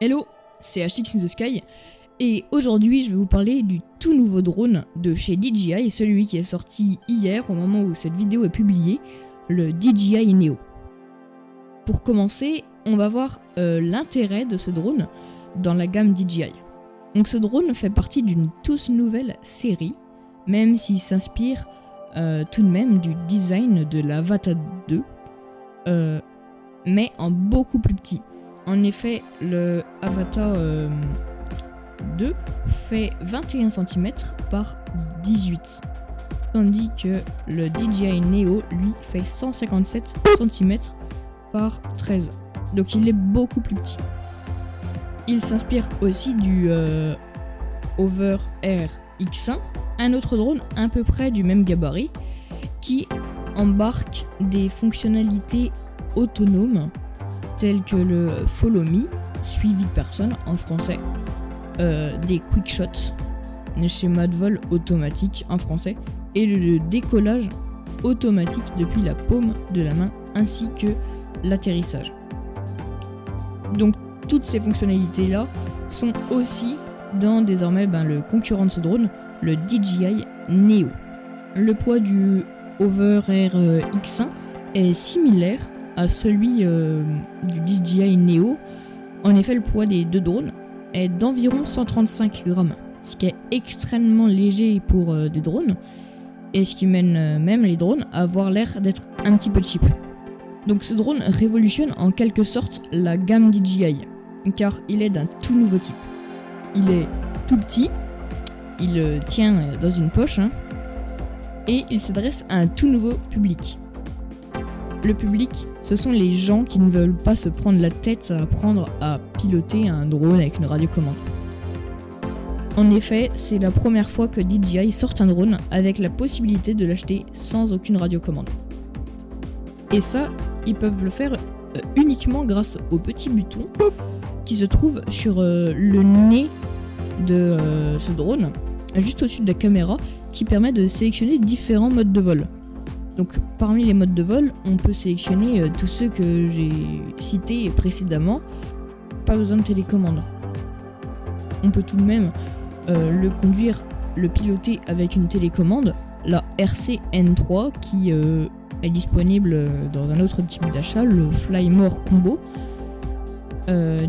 Hello, c'est HX in the Sky et aujourd'hui je vais vous parler du tout nouveau drone de chez DJI, celui qui est sorti hier au moment où cette vidéo est publiée, le DJI Neo. Pour commencer, on va voir l'intérêt de ce drone dans la gamme DJI. Donc ce drone fait partie d'une toute nouvelle série, même s'il s'inspire tout de même du design de l'Avata 2, mais en beaucoup plus petit. En effet, le Avata 2 fait 21 cm par 18, tandis que le DJI Neo, lui, fait 157 cm par 13. Donc il est beaucoup plus petit. Il s'inspire aussi du Hover Air X1, un autre drone à peu près du même gabarit, qui embarque des fonctionnalités autonomes tels que le Follow Me, suivi de personne en français, des Quick Shots, les schémas de vol automatique en français, et le décollage automatique depuis la paume de la main, ainsi que l'atterrissage. Donc toutes ces fonctionnalités-là sont aussi dans désormais le concurrent de ce drone, le DJI Neo. Le poids du Hover Air X1 est similaire à celui du DJI Neo. En effet, le poids des deux drones est d'environ 135 grammes, ce qui est extrêmement léger pour des drones, et ce qui mène même les drones à avoir l'air d'être un petit peu cheap. Donc ce drone révolutionne en quelque sorte la gamme DJI, car il est d'un tout nouveau type. Il est tout petit, il tient dans une poche, et il s'adresse à un tout nouveau public. Le public, ce sont les gens qui ne veulent pas se prendre la tête à apprendre à piloter un drone avec une radiocommande. En effet, c'est la première fois que DJI sort un drone avec la possibilité de l'acheter sans aucune radiocommande. Et ça, ils peuvent le faire uniquement grâce au petit bouton qui se trouve sur le nez de ce drone, juste au-dessus de la caméra, qui permet de sélectionner différents modes de vol. Donc parmi les modes de vol, on peut sélectionner tous ceux que j'ai cités précédemment. Pas besoin de télécommande. On peut tout de même le conduire, le piloter avec une télécommande, la RC-N3 qui est disponible dans un autre type d'achat, le Flymore Combo,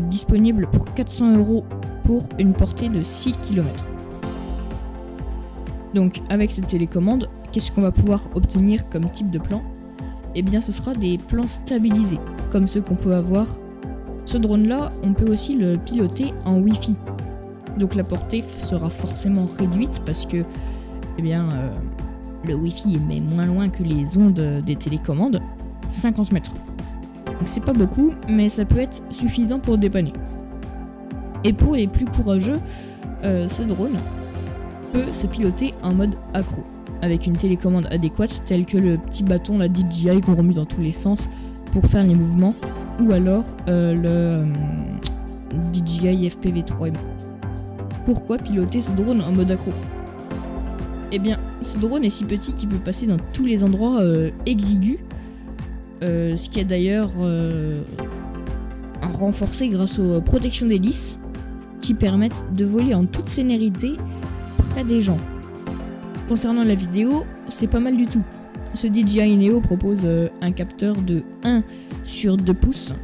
disponible pour 400 € pour une portée de 6 km. Donc avec cette télécommande, qu'est-ce qu'on va pouvoir obtenir comme type de plan ? Eh bien ce sera des plans stabilisés, comme ceux qu'on peut avoir. Ce drone-là, on peut aussi le piloter en Wi-Fi. Donc la portée sera forcément réduite parce que le Wi-Fi est moins loin que les ondes des télécommandes, 50 mètres. Donc c'est pas beaucoup, mais ça peut être suffisant pour dépanner. Et pour les plus courageux, ce drone peut se piloter en mode accro, avec une télécommande adéquate telle que le petit bâton, la DJI qu'on remue dans tous les sens pour faire les mouvements, ou alors le DJI FPV3. Pourquoi piloter ce drone en mode accro ? Eh bien, ce drone est si petit qu'il peut passer dans tous les endroits exigus, ce qui est d'ailleurs renforcé grâce aux protections d'hélice qui permettent de voler en toute sérénité près des gens. Concernant la vidéo, c'est pas mal du tout. Ce DJI Neo propose un capteur de 1 sur 2 pouces,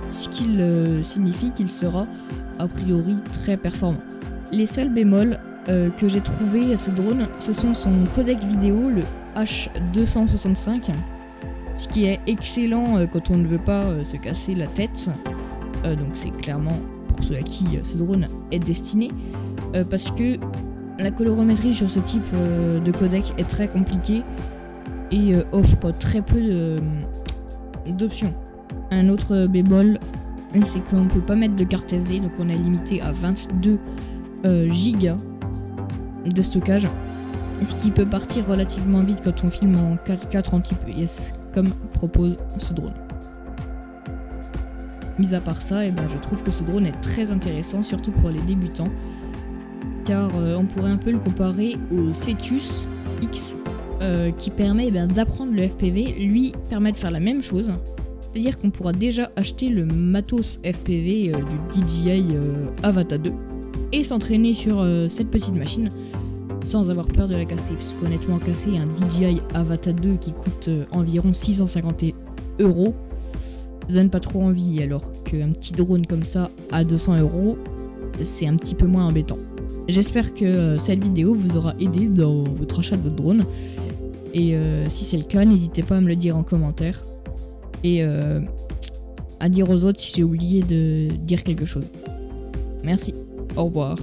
ce qui signifie qu'il sera a priori très performant. Les seuls bémols que j'ai trouvé à ce drone, ce sont son codec vidéo, le H265, ce qui est excellent quand on ne veut pas se casser la tête. Donc c'est clairement pour ceux à qui ce drone est destiné, parce que la colorimétrie sur ce type de codec est très compliquée et offre très peu d'options. Un autre bémol, c'est qu'on ne peut pas mettre de carte SD, donc on est limité à 22 gigas de stockage, ce qui peut partir relativement vite quand on filme en 4K 30 fps, comme propose ce drone. Mis à part ça, je trouve que ce drone est très intéressant, surtout pour les débutants, car on pourrait un peu le comparer au Cetus X, qui permet d'apprendre le FPV, lui permet de faire la même chose, C'est-à-dire qu'on pourra déjà acheter le matos FPV du DJI Avata 2 et s'entraîner sur cette petite machine sans avoir peur de la casser. Parce qu'honnêtement, casser un DJI Avata 2 qui coûte environ 650 €, ça donne pas trop envie. Alors qu'un petit drone comme ça à 200 €, c'est un petit peu moins embêtant. J'espère que cette vidéo vous aura aidé dans votre achat de votre drone. Et si c'est le cas, n'hésitez pas à me le dire en commentaire. Et à dire aux autres si j'ai oublié de dire quelque chose. Merci, au revoir.